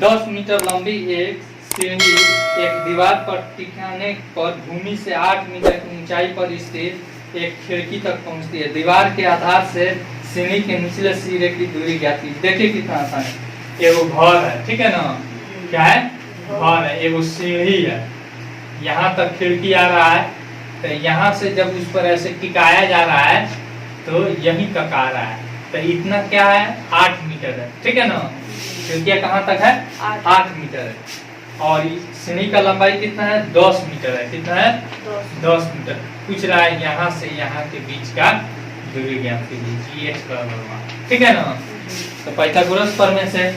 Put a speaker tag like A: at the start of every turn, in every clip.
A: 10 metre लंबी एक सीढ़ी एक दीवार पर टिकाने पर भूमि से 8 मीटर की ऊंचाई पर स्थित एक खिड़की तक पहुंचती है। दीवार के आधार से सीढ़ी के निचले सिरे की दूरी ज्ञात कीजिए। देखिए कितना आसान है। एगो घर है, ठीक है ना, क्या है, घर है, एगो सीढ़ी है, यहाँ तक खिड़की आ रहा है, तो यहाँ से जब उस पर ऐसे टिकाया जा रहा है तो यहीं तक आ रहा है, तो इतना क्या है, 8 मीटर है, ठीक है ना। खिड़कियाँ कहाँ तक है, 8 मीटर है। और सीढ़ी का लंबाई कितना है, 10 मीटर है। कितना है, 10 मीटर। पूछ रहा है यहाँ से यहाँ के बीच का दूरी ज्ञात कीजिए, ठीक है ना। तो पाइथागोरस प्रमेय से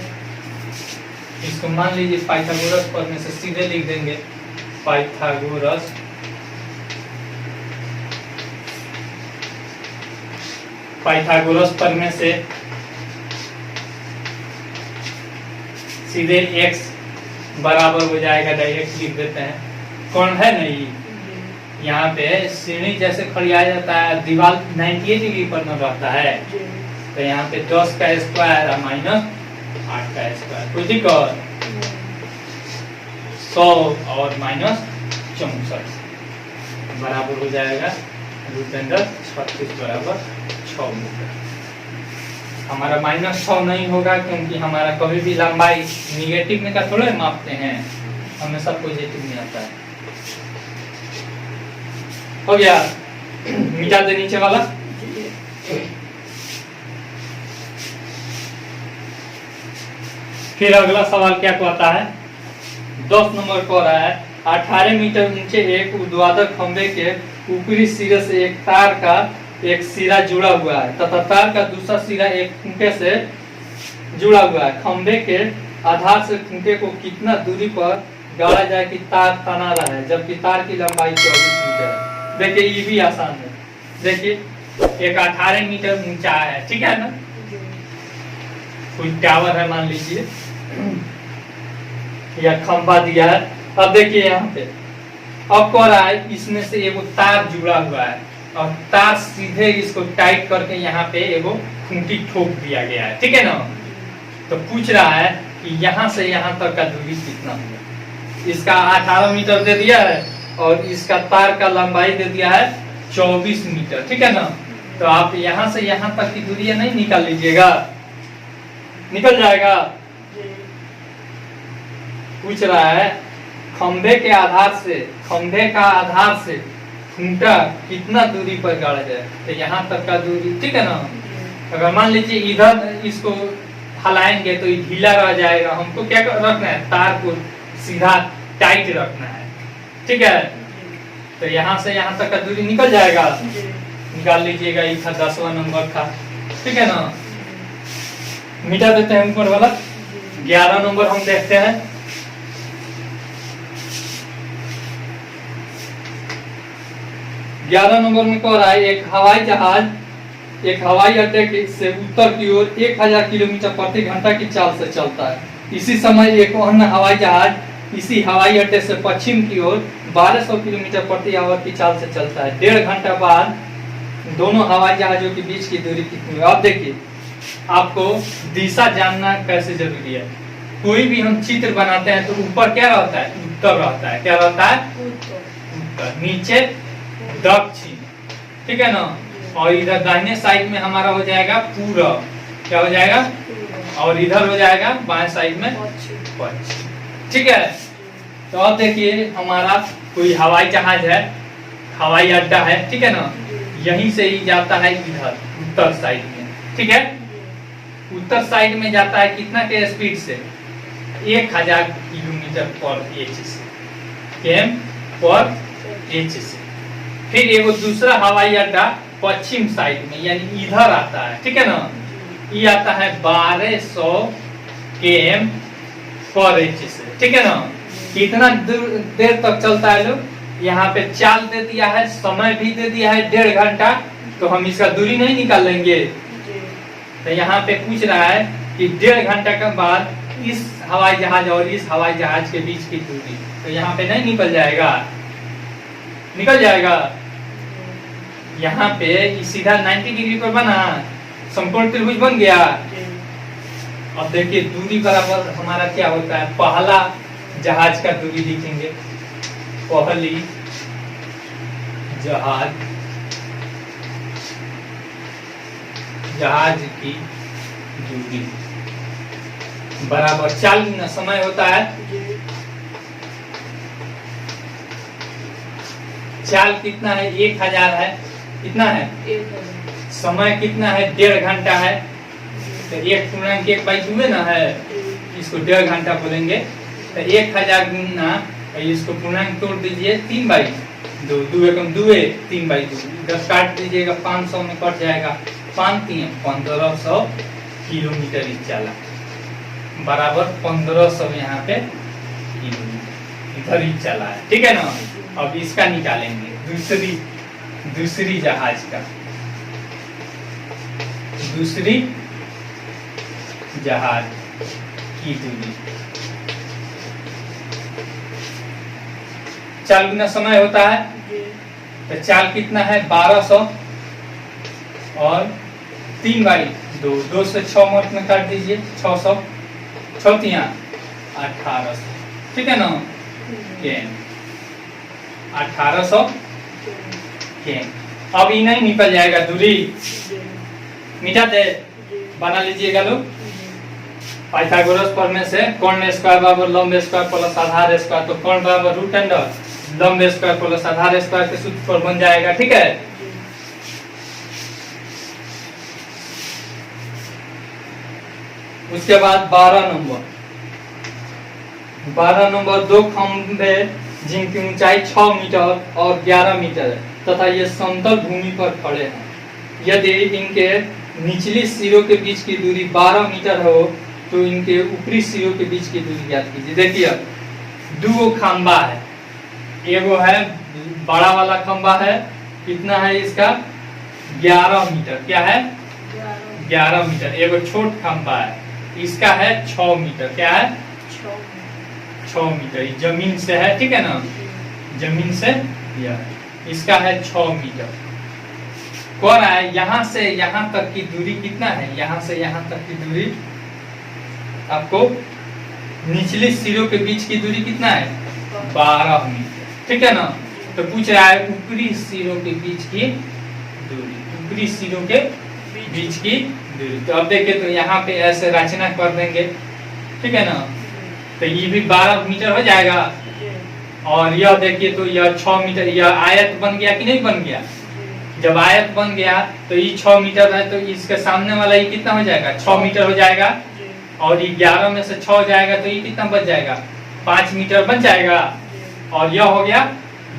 A: इसको मान लीजिए, पाइथागोरस प्रमेय से सीधे लिख देंगे, पाइथागोरस प्रमेय से सीधे x बराबर हो जाएगा, डायरेक्ट लिख देते हैं। कौन है नहीं, यहाँ पे सीढ़ी जैसे खड़ियाया जाता है, दीवार 98 डिग्री पर न रहता है, तो यहाँ पे 10 का स्क्वायर और माइनस 8 का स्क्वायर, कोई दिक्कत, 100 और माइनस 64 बराबर हो जाएगा √36 बराबर 6 मीटर। हमारा -6 नहीं होगा, क्योंकि हमारा कभी भी लंबाई निगेटिव में का थोड़े मापते हैं, हमेशा पॉजिटिव में आता है। हो गया, मिटा दे नीचे वाला। फिर अगला सवाल क्या कहता है, 10 नंबर को रहा है, 18 मीटर ऊंचे एक ऊर्ध्वाधर खंभे के ऊपरी सिरे से एक तार का एक सिरा जुड़ा हुआ है तथा तार का दूसरा सिरा एक खूंटे से जुड़ा हुआ है। खंभे के आधार से खूंटे को कितना दूरी पर गाड़ा जाए कि तार तना रहे, जबकि तार की लंबाई 24 मीटर है। देखिए ये भी आसान है। देखिए एक 18 मीटर ऊंचा है, ठीक है ना, कोई टावर है मान लीजिए, या खंभा दिया है। अब देखिए यहाँ पे अब कह रहा है इसमें से एगो तार जुड़ा हुआ है और तार सीधे इसको टाइट करके यहाँ पे एगो खूंटी ठोक दिया गया है, ठीक है ना। तो पूछ रहा है कि यहाँ से यहाँ तक का दूरी कितना होगा। इसका 18 मीटर दे दिया है और इसका तार का लंबाई दे दिया है 24 मीटर, ठीक है ना। तो आप यहाँ से यहाँ तक की दूरी नहीं निकाल लीजिएगा, निकल जाएगा। पूछ रहा है खंभे के आधार से, खंभे का आधार से खूंटा कितना दूरी पर गाड़ा जाए, तो यहाँ तक का दूरी, ठीक है ना। अगर मान लीजिए इधर इसको हलाएंगे तो ये ढीला रह जाएगा, हमको क्या रखना है, तार को सीधा टाइट रखना है, ठीक है। तो यहाँ से यहाँ तक का दूरी निकल जाएगा, निकाल लीजिएगा। ये था 10वां नंबर था, ठीक है ना। मिटा देते हैं ऊपर वाला। 11 नंबर हम देखते हैं। ग्यारह नंबर में कह रहा है एक हवाई जहाज एक हवाई अड्डे से उत्तर की ओर 1000 किलोमीटर प्रति घंटा की चाल से चलता है। इसी समय एक अन्य हवाई जहाज इसी हवाई अड्डे से पश्चिम की ओर 1200 किलोमीटर प्रति आवर की चाल से चलता है। 1.5 घंटा बाद दोनों हवाई जहाजों के बीच की दूरी कितनी है। अब देखिए, आपको दिशा जानना कैसे जरूरी है। कोई भी हम चित्र बनाते हैं तो ऊपर क्या रहता है, उत्तर रहता है। क्या रहता है, उत्तर। नीचे दक्षिण, ठीक है ना। और इधर दाहिने साइड में हमारा हो जाएगा पूरब, क्या हो जाएगा, और इधर हो जाएगा बाएं साइड में पश्चिम, ठीक है। तो अब देखिए हमारा कोई हवाई जहाज है, हवाई अड्डा है, ठीक है ना। यहीं से ही जाता है इधर उत्तर साइड में, ठीक है। उत्तर साइड में जाता है कितना के स्पीड से, 1000 किलोमीटर पर एच से। फिर एगो दूसरा हवाई अड्डा पश्चिम साइड में यानी इधर आता है, ठीक है ना। ये आता है 1200 km पर एच से, ठीक है ना। कितना देर तक चलता है लोग, यहाँ पे चाल दे दिया है, समय भी दे दिया है 1.5 घंटा, तो हम इसका दूरी नहीं निकाल लेंगे। तो यहाँ पे पूछ रहा है कि 1.5 घंटा के बाद इस हवाई जहाज और इस हवाई जहाज के बीच की दूरी, तो यहाँ पे नहीं निकल जाएगा, निकल जाएगा। यहाँ पे सीधा 90 डिग्री पर बना, समकोण त्रिभुज बन गया। अब देखिए दूरी बराबर हमारा क्या होता है, पहला जहाज का दूरी लिखेंगे, पहली जहाज की दूरी बराबर चाल गुना समय होता है। चाल कितना है, 1000 है, कितना है, समय कितना है, 1.5 घंटा है, तो 1.1/2 ना है, इसको 1.5 घंटा बोलेंगे। तो 1000 गुना इसको पूर्णांक तोड़ दीजिए 3/2, 2 एकम 2 3/2, 10 काट दीजिएगा 500 में कट जाएगा, 1500 किलोमीटर ही चला, बराबर 1500 यहाँ पे किलोमीटर इधर ही चला है, ठीक है ना। अब इसका निकालेंगे दूसरी जहाज का, दूसरी जहाज की दूरी, चाल गुना समय होता है, तो चाल कितना है 1200 और 3/2, 2 से 6 मत में काट दीजिए, 600, 6 तिया 1800, ठीक है ना, 1800 अब ये नहीं निकल जाएगा दूरी, मिटा दे, बना लीजिएगा लोग। पाइथागोरस प्रमेय से कर्ण स्क्वायर बराबर लंब स्क्वायर प्लस आधार स्क्वायर, तो कर्ण बराबर रूट अंडर लंब स्क्वायर प्लस आधार स्क्वायर के सूत्र पर बन जाएगा, ठीक है। उसके बाद 12 नंबर 2 खंभे जिनकी ऊंचाई 6 मीटर और 11 मीटर है तथा ये समतल भूमि पर खड़े हैं। यदि इनके निचली सिरों के बीच की दूरी 12 मीटर हो तो इनके ऊपरी सिरों के बीच की दूरी ज्ञात कीजिए। देखिए 2 खंभा है, एगो है बड़ा वाला खंभा है, कितना है इसका 11 मीटर, क्या है 11 मीटर, एगो छोट खंभा है इसका है 6 मीटर, क्या है 6 मीटर, जमीन से है, ठीक है ना, जमीन से यह इसका है 6 मीटर। कौन है यहाँ से यहाँ तक की दूरी कितना है, यहाँ से यहाँ तक की दूरी आपको निचले सिरों के बीच की दूरी कितना है 12 मीटर, ठीक है ना। तो पूछ रहा है ऊपरी सिरों के बीच की दूरी, ऊपरी सिरों के बीच की दूरी। तो अब देखिए तो यहाँ पे ऐसे रचना कर देंगे, ठीक है ना, तो ये भी 12 मीटर हो जाएगा। और यह देखिए तो यह 6 मीटर, यह आयत बन गया कि नहीं बन गया। जब आयत बन गया तो ये 6 मीटर है, तो इसके सामने वाला ये कितना हो जाएगा 6 मीटर हो जाएगा, और ये 11 में से 6 हो जाएगा तो ये कितना बच जाएगा 5 मीटर बन जाएगा, और यह हो गया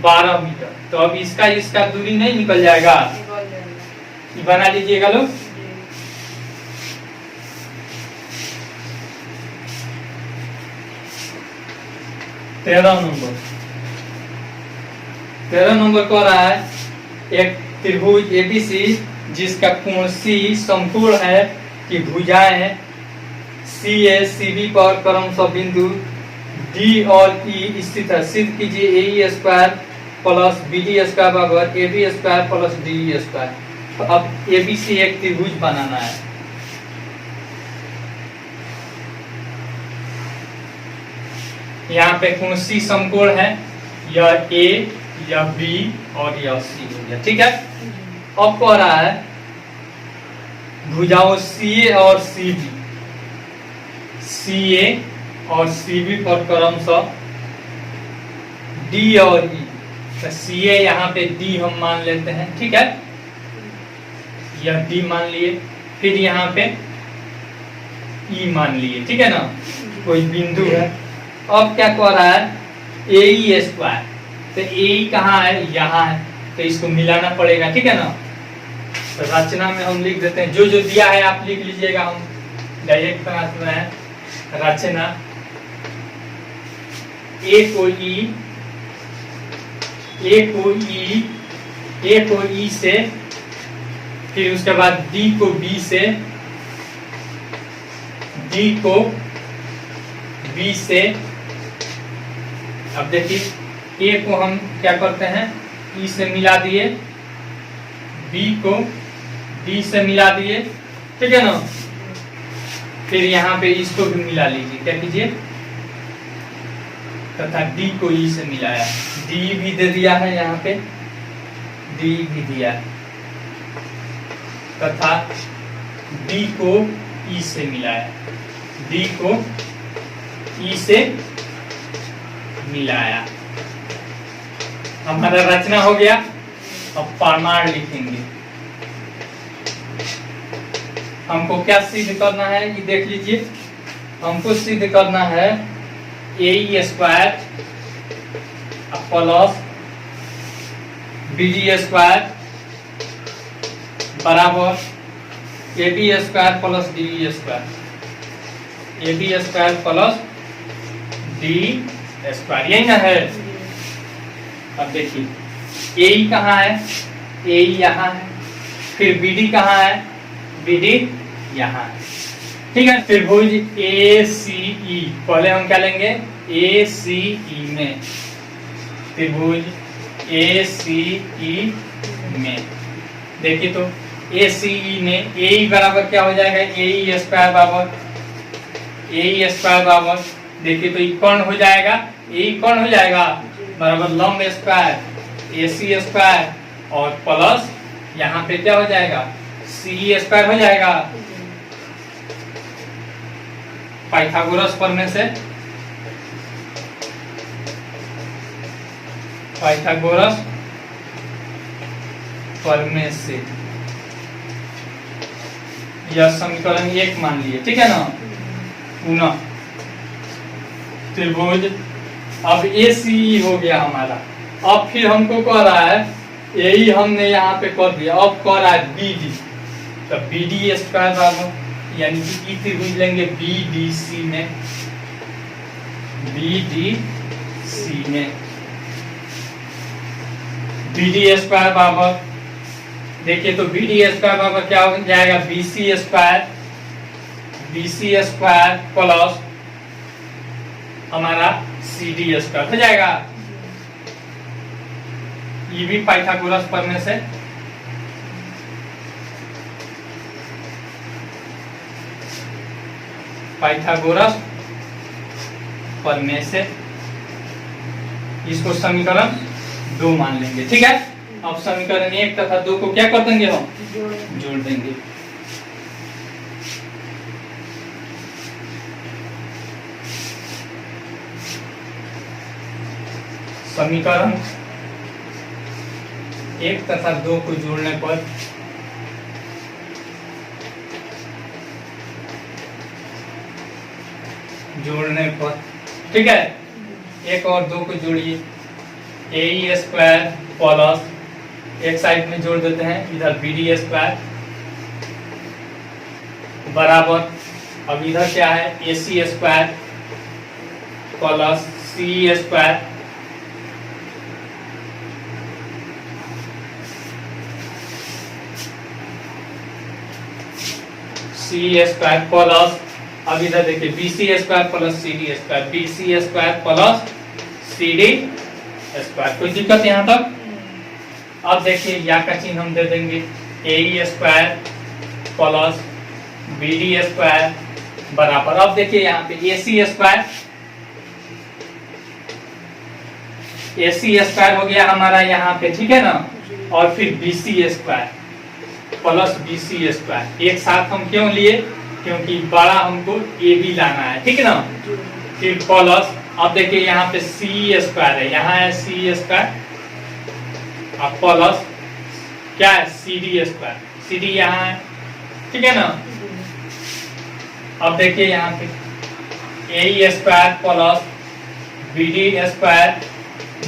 A: 12 मीटर। तो अब इसका दूरी नहीं निकल जाएगा, बना लीजिएगा लोग। तेरह नंबर कह रहा है एक त्रिभुज एबीसी जिसका कोण सी समकोण है कि भुजाएं सी ए सी बी पर क्रमशः बिंदु डी और ई स्थित है। सिद्ध कीजिए A E square plus B D square बराबर A B square plus D E square. अब एबीसी एक त्रिभुज बनाना है। यहाँ पे कोण सी समकोण है, यह ए या बी और यह सी हो गया, ठीक है। अब कह रहा है भुजाओं सी ए और सी बी, सी ए और सी बी पर क्रमशः डी और ई, तो सी ए यहाँ पे डी हम मान लेते हैं, ठीक है, यह डी मान लिए, फिर यहाँ पे ई मान लिए, ठीक है ना, कोई बिंदु है। अब क्या कह रहा है ए ई स्क्वायर, तो ए कहाँ है यहाँ है, तो इसको मिलाना पड़ेगा, ठीक है ना। तो रचना में हम लिख देते हैं, जो जो दिया है आप लिख लीजिएगा, हम डायरेक्ट बनाते हैं रचना। ए को ई से, फिर उसके बाद डी को बी से, डी को बी से। अब देखिए ए को हम क्या करते हैं ई से मिला दिए, बी को डी से मिला दिए, ठीक है ना। फिर यहाँ पे इसको भी मिला लीजिए, क्या कीजिए, तथा डी को ई से मिलाया, डी भी दे दिया है यहाँ पे, डी भी दिया है, तथा डी को ई से मिलाया, डी को ई से मिलाया। हमारा रचना हो गया। अब प्रमाण लिखेंगे। हमको क्या सिद्ध करना है ये देख लीजिए। हमको सिद्ध करना है A square plus B D square बराबर A B square plus D square, A B square plus D square, यही ना है। अब देखिए ए कहाँ है, ए यहाँ है, फिर बी डी कहाँ है, बी डी यहाँ है, ठीक है। फिर भुज ए सी ई, पहले हम क्या लेंगे, ए सी ई में, त्रिभुज ए सी ई में देखिए तो ए सी ई में ए बराबर क्या हो जाएगा, ए स्क्वायर बराबर, ए स्क्वायर बराबर देखिए तो कौन हो जाएगा, ए कौन हो जाएगा बराबर लंब स्क्वायर ए सी स्क्वायर और प्लस यहाँ पे क्या हो जाएगा, सी स्क्वायर हो जाएगा। पाइथागोरस प्रमेय से, पाइथागोरस प्रमेय से यह समीकरण 1 मान लिए, ठीक है ना। पुनः त्रिभुज अब ए सी हो गया हमारा। अब फिर हमको कह रहा है यही हमने यहाँ पे कर दिया, अब कह रहा है बी डी, तो बी डी स्क्वायर बराबर यानी कि त्रिभुज लेंगे बी डी सी में, बी डी सी में बी डी स्क्वायर बराबर देखिए तो बी डी स्क्वायर बराबर क्या हो जाएगा, B C square, B C square plus हमारा सी डी स्क्वायर हो जाएगा। ये भी पाइथागोरस प्रमेय से, पाइथागोरस प्रमेय से इसको समीकरण 2 मान लेंगे, ठीक है। अब समीकरण 1 तथा 2 को क्या कर देंगे, हम जोड़ देंगे। समीकरण 1 तथा 2 को जोड़ने पर ठीक है, 1 और 2 को जोड़िए, ए स्क्वायर प्लस एक साइड में जोड़ देते हैं इधर बी डी स्क्वायर बराबर, अब इधर क्या है, A C square plus C square C square plus, अब इधर देखिए B C square plus C D square, B C square plus C D square. कोई दिक्कत यहाँ तक। अब देखिए या का चिन्ह हम दे देंगे, A square plus B D square बराबर, अब देखिए यहाँ पे A C square, A C square हो गया हमारा यहाँ पे, ठीक है ना, और फिर B C square plus B C square एक साथ हम क्यों लिए, क्योंकि बड़ा हमको ए बी लाना है, ठीक है ना। फिर प्लस, अब देखिए यहाँ पे सी स्क्वायर है, यहाँ है सी स्क्वायर और प्लस क्या है, C D square, C D यहाँ है, ठीक है ना। अब देखिए यहाँ पे A square plus B D square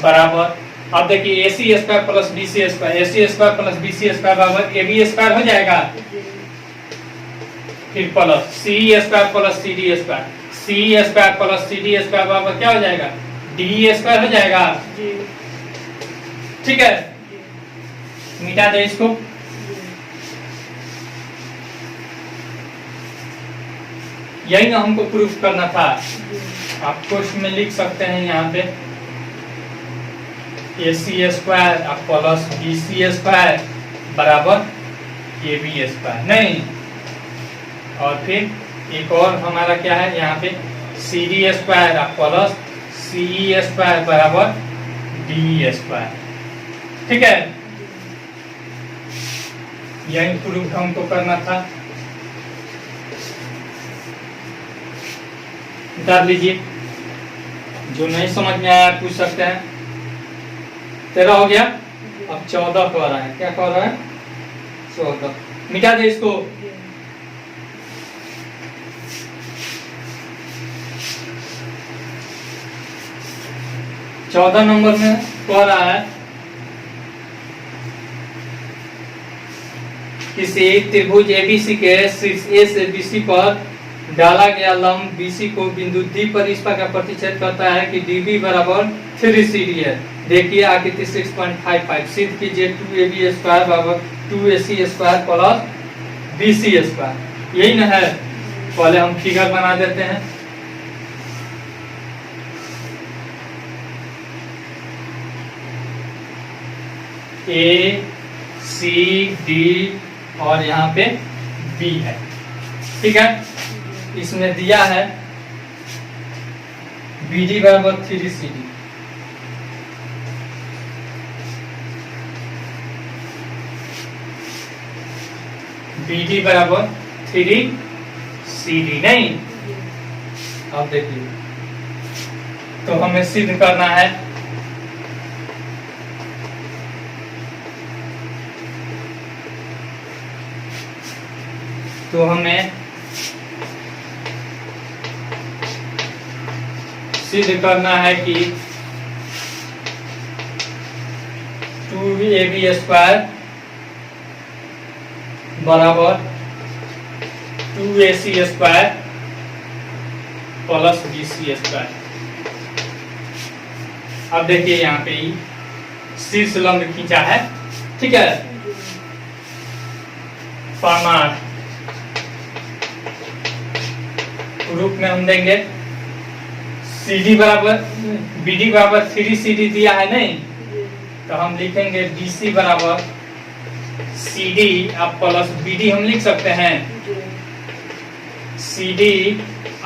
A: बराबर, अब देखिए A C square plus B C square, A C square plus B C square बराबर ए बी स्क्वायर हो जाएगा। फिर plus C square plus C D square, C square plus C D square बराबर क्या हो जाएगा, डी स्क्वायर हो जाएगा, ठीक है। मिटा दे इसको, यही ना हमको प्रूफ करना था। आप क्वेश्चन में लिख सकते हैं यहाँ पे A C square plus B C square बराबर ए बी स्क्वायर, नहीं, और फिर एक और हमारा क्या है यहाँ पे सी D square plus C square बराबर डी स्क्वायर। ठीक है, यही प्रूफ हमको करना था। निकाल लीजिए, जो नहीं समझ में आया पूछ सकते हैं। 13 हो गया, अब 14 कह रहा है। क्या कह रहा है? 14। मिटा दे इसको। चौदह नंबर में कह रहा है किसी त्रिभुज एबीसी के शीर्ष ए से बीसी पर डाला गया लंब बीसी को बिंदु डी पर इस प्रकार प्रतिच्छेद करता है कि डीबी बराबर 3CD है। देखिए आकृति 6.55 सिद्ध कीजिए 2AB स्क्वायर बराबर 2AC square plus BC square. यही ना है, पहले हम फिगर बना देते हैं। ए सी डी और यहाँ पे बी है। ठीक है, इसमें दिया है BD बराबर 3CD। BD बराबर 3CD नहीं। अब देखिए, तो हमें सिद्ध करना है तो हमें सिद्ध करना है कि 2AB स्क्वायर बराबर 2AC square plus BC square. अब देखिए यहाँ पे शीर्ष लंब खींचा है। ठीक है, प्रमाण रूप में हम देंगे CD बराबर BD बराबर 3CD दिया है नहीं, तो हम लिखेंगे BC बराबर CD आप प्लस BD हम लिख सकते हैं। CD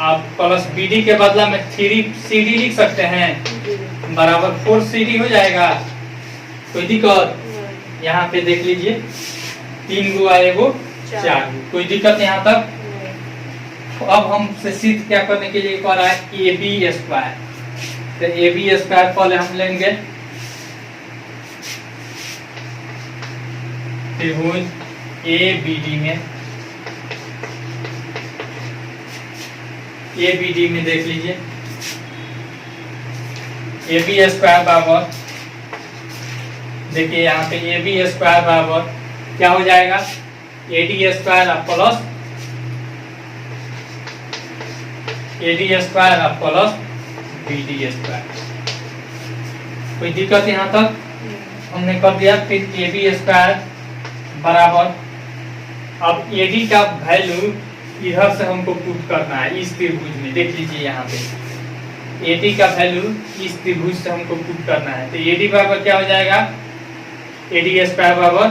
A: आप प्लस BD के बदला में 3CD लिख सकते हैं, बराबर 4CD हो जाएगा। कोई दिक्कत? यहाँ पे देख लीजिए 3 गुआ एगो 4। कोई दिक्कत यहाँ तक? अब हमसे सिद्ध क्या करने के लिए कह रहा है AB स्क्वायर। तो AB स्क्वायर पहले हम लेंगे त्रिभुज ABD में। ABD में देख लीजिए AB स्क्वायर बराबर, देखिए यहाँ पे AB स्क्वायर बराबर क्या हो जाएगा AD square plus AD square plus BD square. कोई दिक्कत यहाँ तक? हमने कर दिया। फिर AB स्क्वायर बराबर, अब AD का वैल्यू इधर से हमको पुट करना है इस त्रिभुज में। देख लीजिए यहाँ पे AD का वैल्यू इस त्रिभुज से हमको पुट करना है। तो AD बराबर क्या हो जाएगा AD स्क्वायर बराबर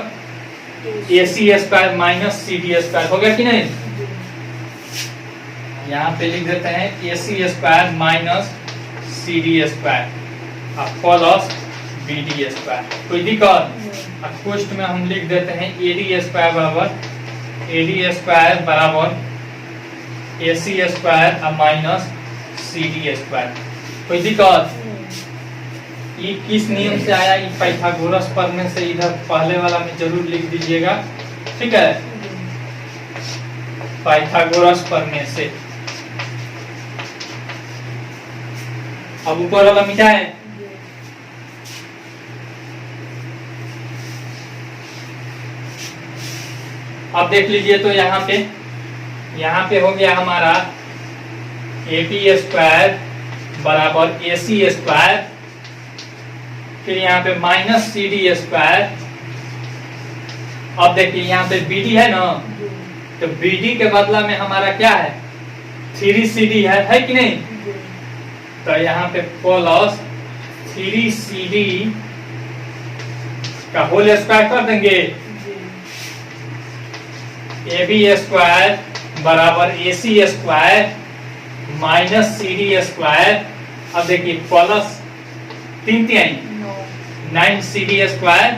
A: AC square minus CD square. हो गया कि नहीं? यहाँ पे लिख देते हैं AC square minus CD square plus BD square. कोई दिक्कत? कोष्ठ में हम लिख देते हैं AD स्क्वायर बराबर AC square minus CD square. कोई दिक्कत? ये किस नियम से आया? ये पाइथागोरस प्रमेय से। इधर पहले वाला में जरूर लिख दीजिएगा। ठीक है, पाइथागोरस प्रमेय से। अब ऊपर वाला मिटाए। अब देख लीजिए तो यहाँ पे हो गया हमारा AB स्क्वायर बराबर AC स्क्वायर, फिर यहाँ पे माइनस CD स्क्वायर। अब देखिए यहाँ पे BD है ना, तो BD के बदला में हमारा क्या है 3CD है कि नहीं? तो यहाँ पे प्लस 3CD का होल स्क्वायर कर देंगे। AB स्क्वायर
B: बराबर AC square minus CD square. अब देखिए प्लस 3 3 9 CD स्क्वायर।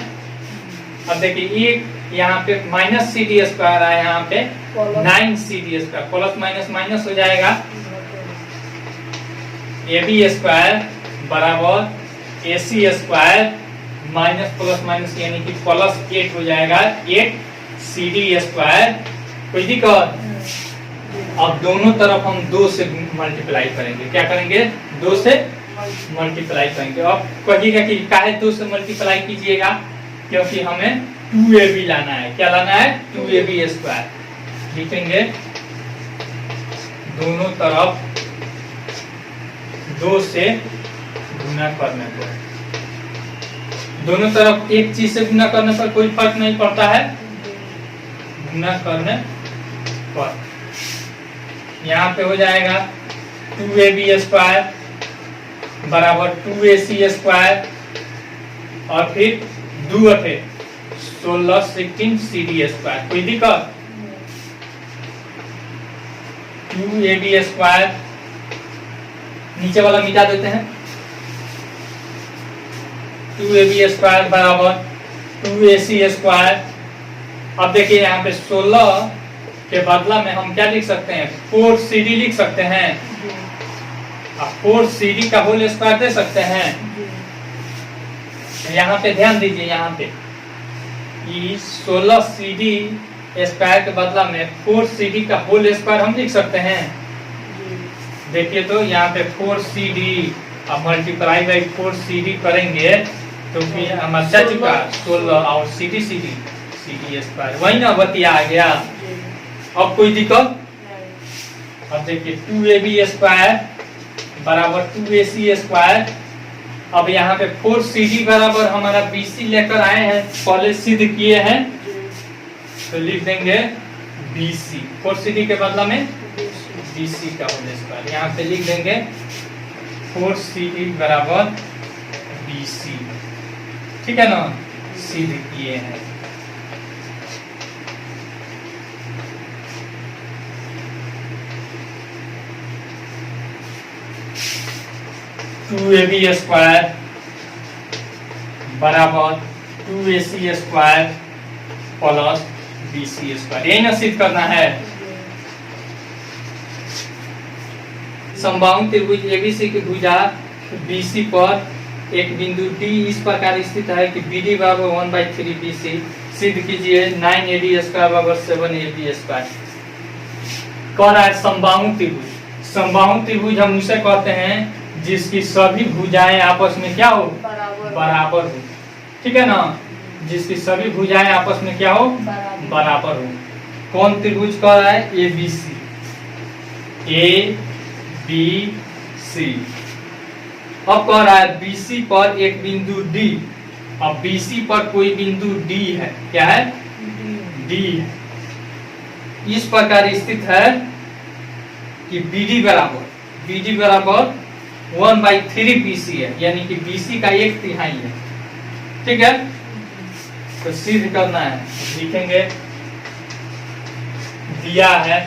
B: अब देखिए एक यहाँ पे माइनस CD स्क्वायर आया, यहाँ पे 9 CD square, plus minus minus हो जाएगा। AB स्क्वायर बराबर AC square minus plus minus यानी कि प्लस 8 हो जाएगा 8 CD स्क्वायर। कोई दिक्कत? अब दोनों तरफ हम 2 से मल्टीप्लाई करेंगे। क्या करेंगे? 2 से मल्टीप्लाई करेंगे। अब कहिएगा कि काहे 2 से मल्टीप्लाई कीजिएगा? क्योंकि हमें 2AB लाना है। क्या लाना है? 2AB square. लिखेंगे दोनों तरफ 2 से गुना करने पर, दोनों तरफ एक चीज से गुना करने पर कोई फर्क नहीं पड़ता है। गुना करने पर यहाँ पे हो जाएगा 2AB स्क्वायर बराबर 2AC स्क्वायर और फिर 2 8 16 16 CD स्क्वायर। कोई दिक्कत? 2AB स्क्वायर नीचे वाला मिटा देते हैं। 2AB स्क्वायर बराबर 2AC स्क्वायर। अब देखिए यहाँ पे 16 के बदला में हम क्या लिख सकते हैं? 4CD लिख सकते हैं। अब 4CD का होल स्क्वायर दे सकते हैं। यहाँ पे ध्यान दीजिए, यहाँ पे 16CD स्क्वायर के बदला में 4CD का होल स्क्वायर हम लिख सकते हैं। देखिए तो यहाँ पे 4CD अब मल्टीप्लाई बाई 4CD करेंगे तो फिर हमारा बच चुका 16 और CD स्क्वायर, वही ना बतिया आ गया। अब कोई दिक्कत? अब देखिए 2AB स्क्वायर बराबर 2AC स्क्वायर। अब यहाँ पे 4CD बराबर हमारा BC लेकर आए हैं, पहले सिद्ध किए हैं तो लिख देंगे BC। 4CD के बदला में BC का होल स्क्वायर, यहाँ पे लिख देंगे 4CD बराबर BC। ठीक है ना, सिद्ध किए हैं। टू AB स्क्वायर बराबर 2AC square plus BC square, यही ना सिद्ध करना है। समबाहु त्रिभुज ABC की भुजा BC पर एक बिंदु D इस प्रकार स्थित है कि BD बराबर 1/3 BC। सिद्ध कीजिए 9AD स्क्वायर बराबर 7AB स्क्वायर। कह रहा है समबाहु त्रिभुज। समबाहु त्रिभुज हम उसे कहते हैं जिसकी सभी भुजाएं आपस में क्या हो? बराबर हो। ठीक है ना, जिसकी सभी भुजाएं आपस में क्या हो? बराबर हो। कौन त्रिभुज कह रहा है? ABC। ABC। अब कह रहा है BC पर एक बिंदु D। अब BC पर कोई बिंदु D है। क्या है? D है। इस प्रकार स्थित है कि BD बराबर 1/3 BC है, यानी कि BC का 1/3 है। ठीक है, तो सिद्ध करना है। लिखेंगे दिया है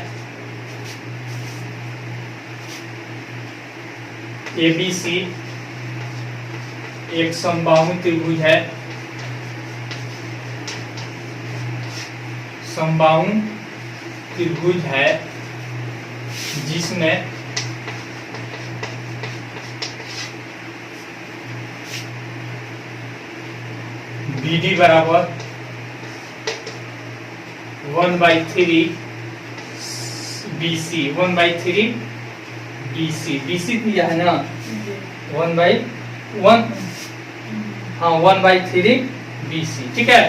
B: ABC एक समबाहु त्रिभुज है। समबाहु त्रिभुज है जिसमें BD बराबर 1/3 BC। 1/3 BC। BC दिया है ना 1/1, हाँ 1/3 BC। ठीक है,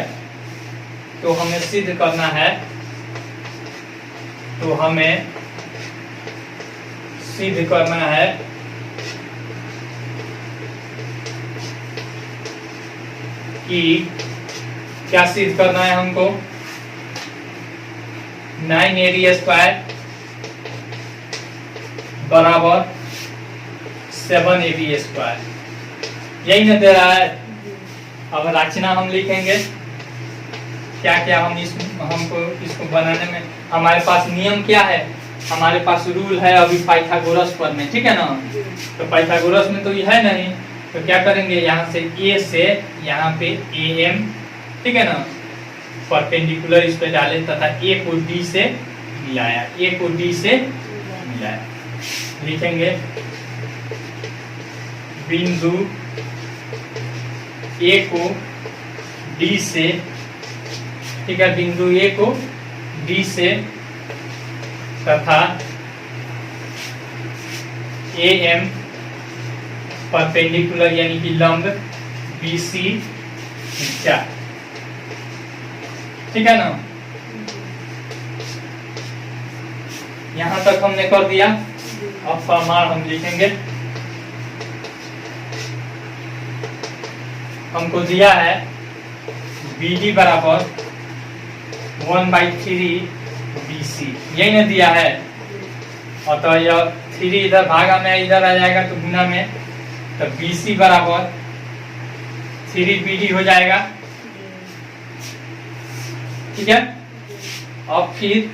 B: तो हमें सिद्ध करना है। तो हमें सिद्ध करना है कि क्या सिद्ध करना है हमको? 9AD स्क्वायर बराबर 7AB स्क्वायर, यही ना दे रहा है। अब रचना हम लिखेंगे क्या क्या हम इसमें हमको इसको बनाने में हमारे पास नियम क्या है, हमारे पास रूल है अभी पाइथागोरस पर में, ठीक है ना। तो पाइथागोरस में तो ये है नहीं, तो क्या करेंगे, यहाँ से ए से यहाँ पे AM, ठीक है ना, परपेंडिकुलर इस पे डाले तथा ए को डी से मिलाया, ए को डी से मिलाया। लिखेंगे बिंदु ए को डी से, ठीक है, बिंदु ए को डी से तथा AM परपेंडिकुलर यानी कि लंब BC खींचा, ठीक है ना। यहां तक हमने कर दिया। अब प्रमाण हम लिखेंगे, हमको दिया है BD बराबर 1/3 BC, यही ना दिया है। और तो यह 3 इधर भागा में इधर आ जाएगा तो गुना में, तो BC बराबर 3 BD हो जाएगा, ठीक है। अब फिर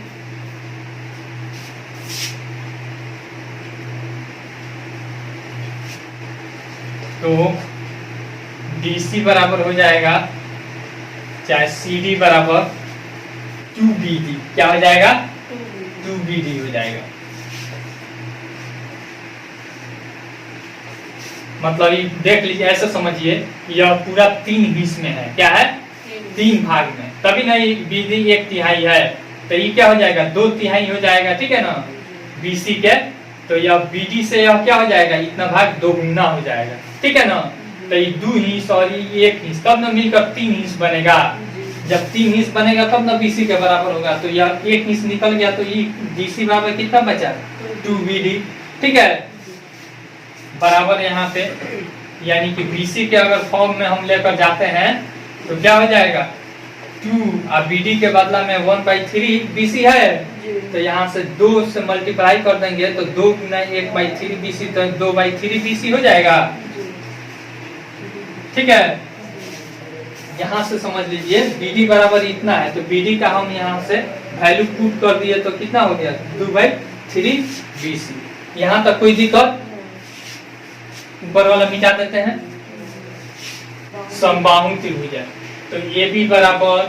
B: तो DC बराबर हो जाएगा, चाहे CD बराबर 2BD, क्या हो जाएगा, 2BD हो जाएगा। मतलब ये देख लीजिए, ऐसा समझिए यह पूरा 3 हिस्से में है, क्या है, 3 भाग में, तभी ना ये BD 1/3 है, तो ये क्या हो जाएगा, 2/3 हो जाएगा, ठीक है ना, BC के। तो यह BD से यह क्या हो जाएगा, इतना भाग 2 गुना हो जाएगा, ठीक है ना। तो ये 2 हिस्से और ये 1 हिस्सा, तब ना मिलकर 3 हिस्से बनेगा। जब 3 हिस्से बनेगा तब ना BC के बराबर होगा। तो यह 1 हिस्सा निकल गया, तो ये BC बराबर कितना बचा, 2BD, ठीक है। बराबर यहाँ पे यानी कि BC के अगर फॉर्म में हम लेकर जाते हैं तो क्या हो जाएगा, 2 और BD के बदला में 1/3 BC है, तो यहाँ से 2 से मल्टीप्लाई कर देंगे तो 2 गुना 1/3 BC, तो 2/3 BC हो जाएगा, ठीक है। यहाँ से समझ लीजिए BD बराबर इतना है, तो BD का हम यहाँ से वैल्यू पुट कर दिए तो कितना हो गया, 2/3 BC। यहाँ तक कोई दिक्कत, ऊपर वाला मिटा देते हैं। समबाहु त्रिभुज है, तो AB बराबर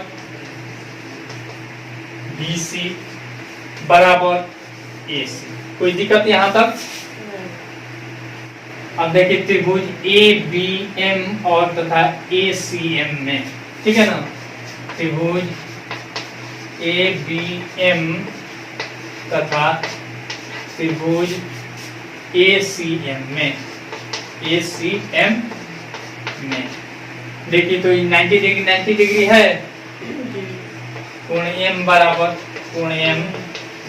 B: BC बराबर AC, कोई दिक्कत यहाँ तक। अब देखिए त्रिभुज ABM और तथा ACM में, ठीक है ना, त्रिभुज ABM तथा त्रिभुज ACM में, ACM में देखिए तो 90 डिग्री 90 डिग्री है, कोण M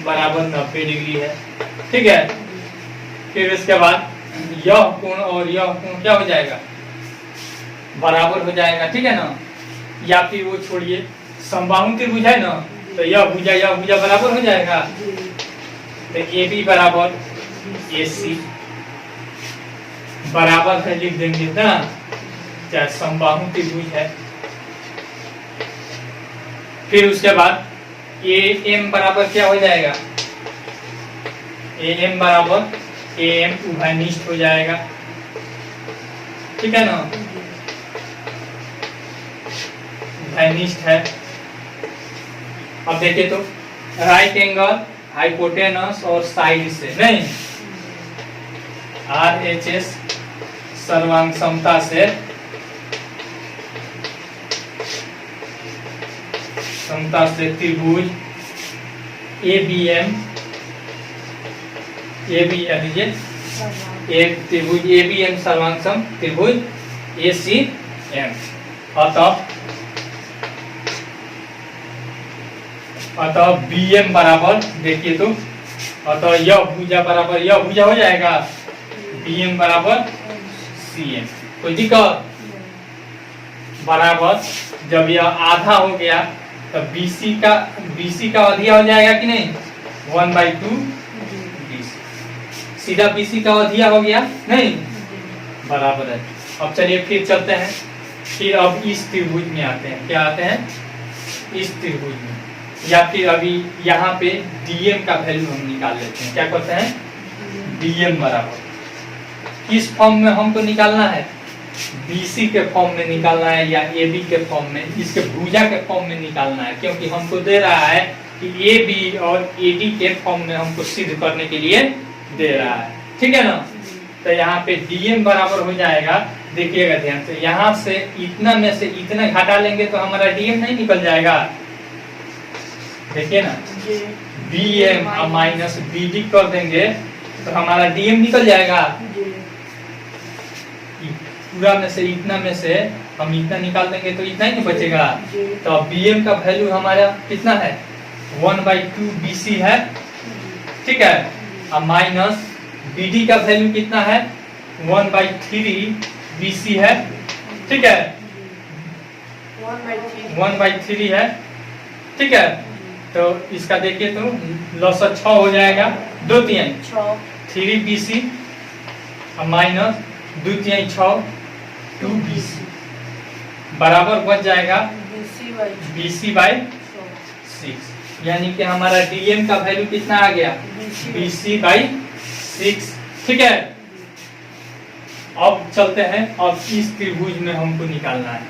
B: बराबर 90 डिग्री है, ठीक है। फिर इसके बाद यह कोण और यह कोण क्या हो जाएगा, बराबर हो जाएगा, ठीक है ना। या फिर वो छोड़िए, समबाहु त्रिभुज है ना, तो यह भुजा बराबर हो जाएगा, तो AB बराबर AC बराबर है, लिख देंगे ना, चाहे समबाहु त्रिभुज है। फिर उसके बाद AM बराबर क्या हो जाएगा, AM बराबर AM उभयनिष्ठ हो जाएगा, ठीक है ना, उभयनिष्ठ है। अब देखिए तो राइट एंगल हाइपोटेनस और साइड से नहीं, RHS सर्वांग समता से, समता से त्रिभुज ABM त्रिभुज ABM सर्वांग सम त्रिभुज ACM। अतः BM बराबर देखिए तो, अतः यह भुजा बराबर यह भुजा हो जाएगा, BM बराबर CM, कोई दिक्कत। बराबर जब यह आधा हो गया तब BC का अधिया हो जाएगा कि नहीं, 1/2 BC, सीधा BC का अधिया हो गया नहीं, बराबर है। अब चलिए फिर चलते हैं, फिर अब इस त्रिभुज में आते हैं, क्या आते हैं, इस त्रिभुज में। या फिर अभी यहाँ पे डीएम का वैल्यू हम निकाल लेते हैं। क्या करते हैं, डीएम बराबर किस फॉर्म में हमको निकालना है, बीसी के फॉर्म में निकालना है या एबी के फॉर्म में, इसके भुजा के फॉर्म में निकालना है, क्योंकि हमको दे रहा है कि एबी और एडी के फॉर्म में हमको सिद्ध करने के लिए दे रहा है। ठीक है ना, तो यहाँ पे डीएम बराबर हो जाएगा, देखिएगा ध्यान से, यहाँ से इतना में से इतना घटा लेंगे तो हमारा डीएम नहीं निकल जाएगा। देखिए ना, बीएम और माइनस बीडी कर देंगे तो हमारा डीएम निकल जाएगा। पूरा में से इतना में से हम इतना निकाल देंगे तो इतना ही नहीं बचेगा। तो बीएम का वैल्यू हमारा कितना है, 1/2 बीसी है। ठीक है, और माइनस बीडी का वैल्यू कितना है, 1/3 बीसी है। ठीक है, 1/3 है। ठीक है, तो इसका देखिए तो लॉस 6 हो जाएगा, 2/3 3 बीसी और माइनस 2/3 6 2 बीसी बराबर बच जाएगा BC/6, यानी कि हमारा डीएम का वैल्यू कितना आ गया, BC/6। ठीक है, अब चलते हैं, अब इस त्रिभुज में हमको निकालना है।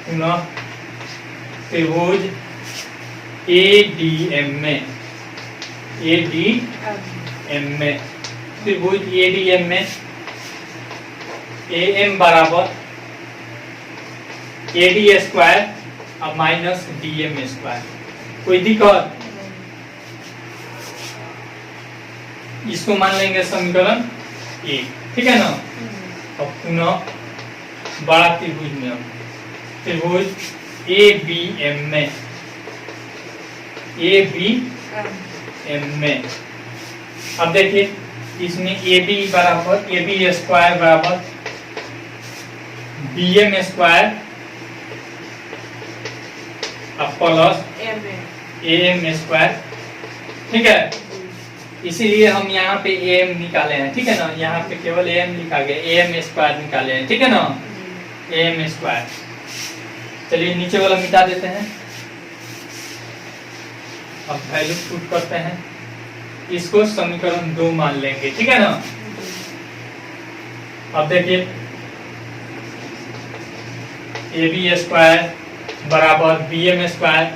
B: पुनः त्रिभुज ADM में, ADM में त्रिभुज ADM में AM बराबर AD स्क्वायर और माइनस DM स्क्वायर। कोई दिक्कत, इसको मान लेंगे समीकरण 1। ठीक है ना, अब पुनः बड़ा त्रिभुज में, अब त्रिभुज ABM में, ABM में अब देखिए, इसमें AB बराबर AB स्क्वायर बराबर BM square plus AM square. ठीक है, इसीलिए हम यहाँ पे AM निकाले हैं। ठीक है ना, यहाँ पे केवल AM लिखा गया, AM स्क्वायर निकाले हैं। ठीक है ना, AM स्क्वायर। चलिए नीचे वाला मिटा देते हैं, अब वैल्यू पुट करते हैं, इसको समीकरण 2 मान लेंगे। ठीक है ना, अब देखिए AB स्क्वायर बराबर BM square,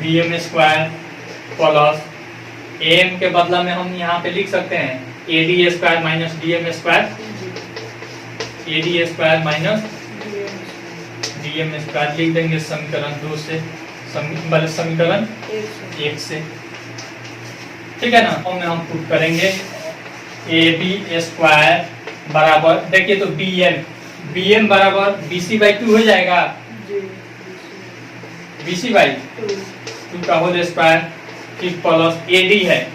B: BM square plus AM के बदला में हम यहाँ पे लिख सकते हैं AD square minus DM square, AD square minus DM square लिख देंगे समीकरण 2 से, समीकरण 1 से। ठीक है ना, में हम पुट करेंगे AB स्क्वायर बराबर, देखिए तो BM बराबर BC/2 हो जाएगा, BC/2 का होल स्क्वायर, फिर प्लस AD है,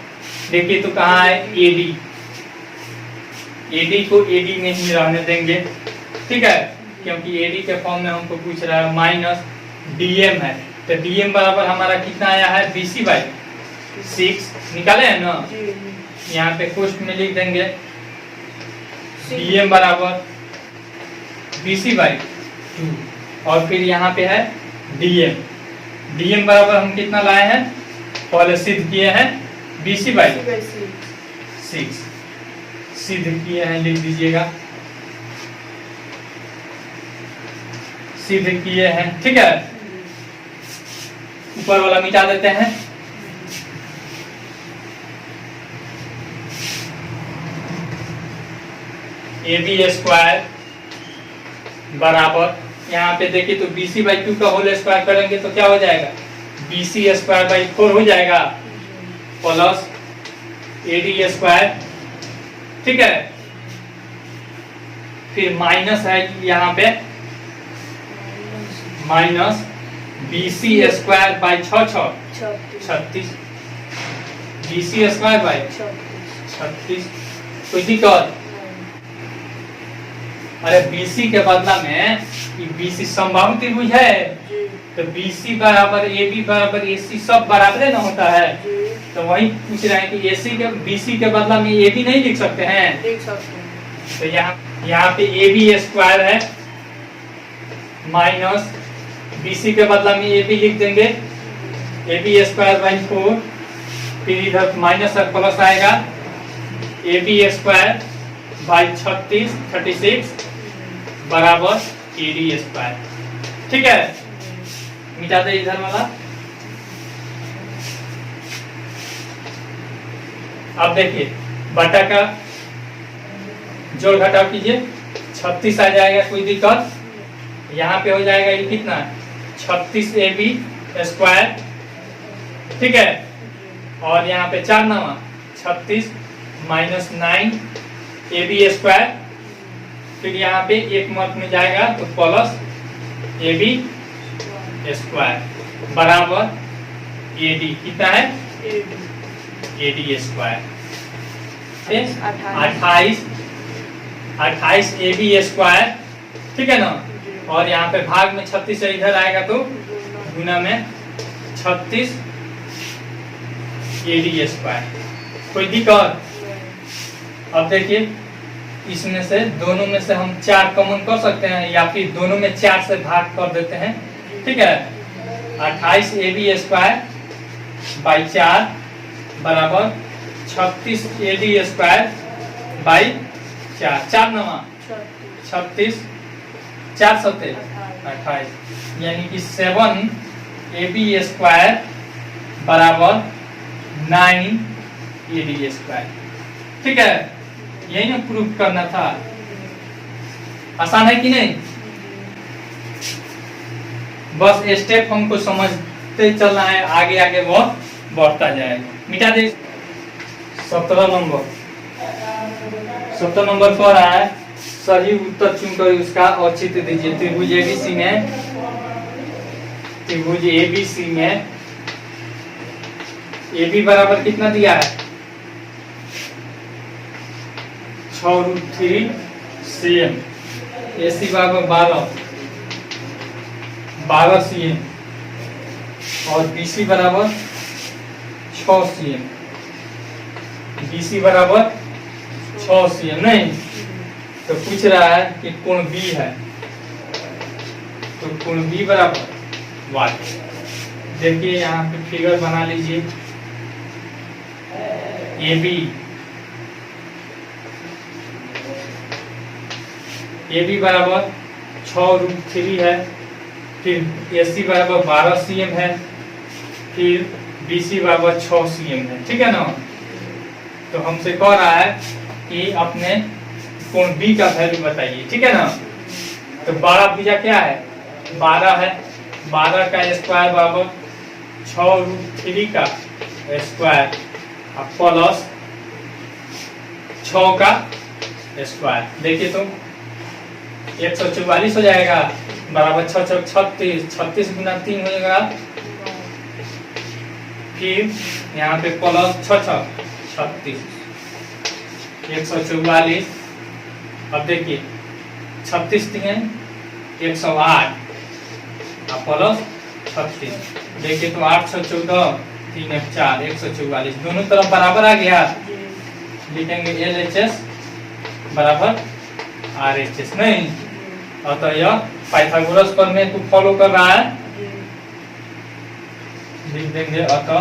B: देखिए तो कहाँ है AD को AD में ही रहने देंगे। ठीक है, क्योंकि AD के फॉर्म में हमको पूछ रहा है, माइनस DM है, तो DM बराबर हमारा कितना आया है, BC/6 निकाले है ना, यहाँ पे कोष्ठ में लिख देंगे DM बराबर BC/2 और फिर यहाँ पे है DM बराबर हम कितना लाए हैं, पहले सिद्ध किए हैं BC/6 सिद्ध किए हैं, लिख दीजिएगा सिद्ध किए हैं। ठीक है, ऊपर वाला मिटा देते हैं, AB स्क्वायर बराबर, यहाँ पे देखिए तो BC/2 का होल स्क्वायर करेंगे तो क्या हो जाएगा, BC²/4 हो जाएगा प्लस AD स्क्वायर। ठीक है, फिर माइनस है यहाँ पे, माइनस BC²/6 36, BC²/36। कोई दिक्कत, अरे BC के बदला में BC समबाहु त्रिभुज है, तो BC बराबर AB बराबर AC सब बराबर ना होता है, तो वही पूछ रहे हैं कि AC के BC के बदला में AB नहीं लिख सकते हैं, तो यहाँ पे ए बी स्क्वायर है माइनस बी सी के बदला में ए बी लिख देंगे, ए बी स्क्वायर बाई 4, फिर इधर माइनस और प्लस आएगा, ए बी स्क्वायर बाई 36 बराबर ए डी स्क्वायर। ठीक है, मिटा दे इधर वाला। अब देखिए बटा का जोड़ घटाव कीजिए, 36 आ जाएगा, कोई दिक्कत। यहाँ पे हो जाएगा ये कितना 36 ए बी स्क्वायर। ठीक है, और यहाँ पे 4 नवा 36 माइनस 9 ए बी स्क्वायर, फिर यहाँ पे एक मत में जाएगा तो प्लस ए बी स्क्वायर बराबर ए डी, कितना है A D square 28 A B square. ठीक है ना, और यहाँ पे भाग में 36 से इधर आएगा तो गुना में 36 ए डी स्क्वायर। कोई दिक्कत? अब देखिए इसमें से दोनों में से हम 4 कॉमन कर सकते हैं या फिर दोनों में 4 से भाग कर देते हैं। ठीक है, 28 ए बी स्क्वायर बाई 4 बराबर 36 ए डी स्क्वायर बाई 4 नवा 36 4 सत्ते 28, यानी कि 7 ए बी स्क्वायर बराबर 9 ए डी स्क्वायर। ठीक है, यही ना प्रूफ करना था। आसान है कि नहीं? बस स्टेप हमको समझते चलना है, आगे आगे वो बढ़ता जाएगा। मिटा दे 17 नंबर पर है, सही उत्तर चुनकर उसका औचित्य दीजिए। त्रिभुज एबीसी में ए बी बराबर कितना दिया है 6√3 cm, ए सी बराबर 12 cm और बी सी बराबर 6 cm, बी सी बराबर 6 cm। नहीं तो पूछ रहा है कि कोण बी है, तो कोण बी बराबर वाट। देखिए यहाँ पे फिगर बना लीजिए, ए बी बराबर 6√3 है, फिर ए सी बराबर 12 cm है, फिर बी सी बराबर 6 cm है। ठीक है ना, तो हमसे कह रहा है कि अपने कोण बी का वैल्यू बताइए। ठीक है ना, तो 12 भुजा क्या है 12 है, 12 का स्क्वायर बराबर 6√3 का स्क्वायर प्लस 6 का स्क्वायर। देखिए तो 144 हो जाएगा, बराबर 6 6 36, 36 गुना 3 हो जाएगा, फिर यहाँ पे प्लस 6 6 36 144। अब देखिए 36 है 108 प्लस 36, देखिए तो 814 3 4 144, दोनों तरफ बराबर आ गया। लिखेंगे LHS बराबर RHS। नहीं, अतः यह पाइथागोरस प्रमेय को फॉलो कर रहा है। लिख देंगे अतः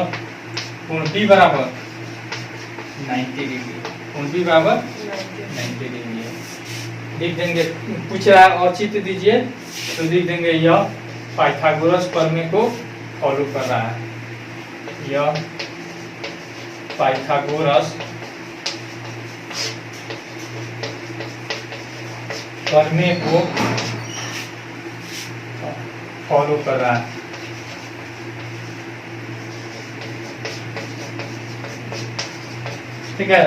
B: कोण B बराबर 90 डिग्री, कोण B बराबर 90 डिग्री लिख देंगे। पूछ रहा है औचित्य दीजिए, तो लिख देंगे यह पाइथागोरस प्रमेय को फॉलो कर रहा है, यह पाइथागोरस प्रमेय को फॉलो कर रहा है। ठीक है,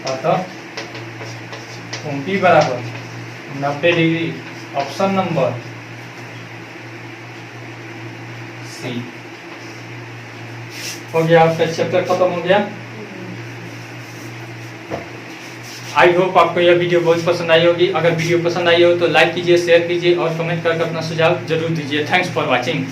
B: अतः कोण B बराबर 90 डिग्री, ऑप्शन नंबर सी। हो गया, आपका चैप्टर खत्म हो गया। आई होप आपको यह वीडियो बहुत पसंद आई होगी। अगर वीडियो पसंद आई हो तो लाइक कीजिए, शेयर कीजिए और कमेंट करके अपना सुझाव जरूर दीजिए। Thanks for watching.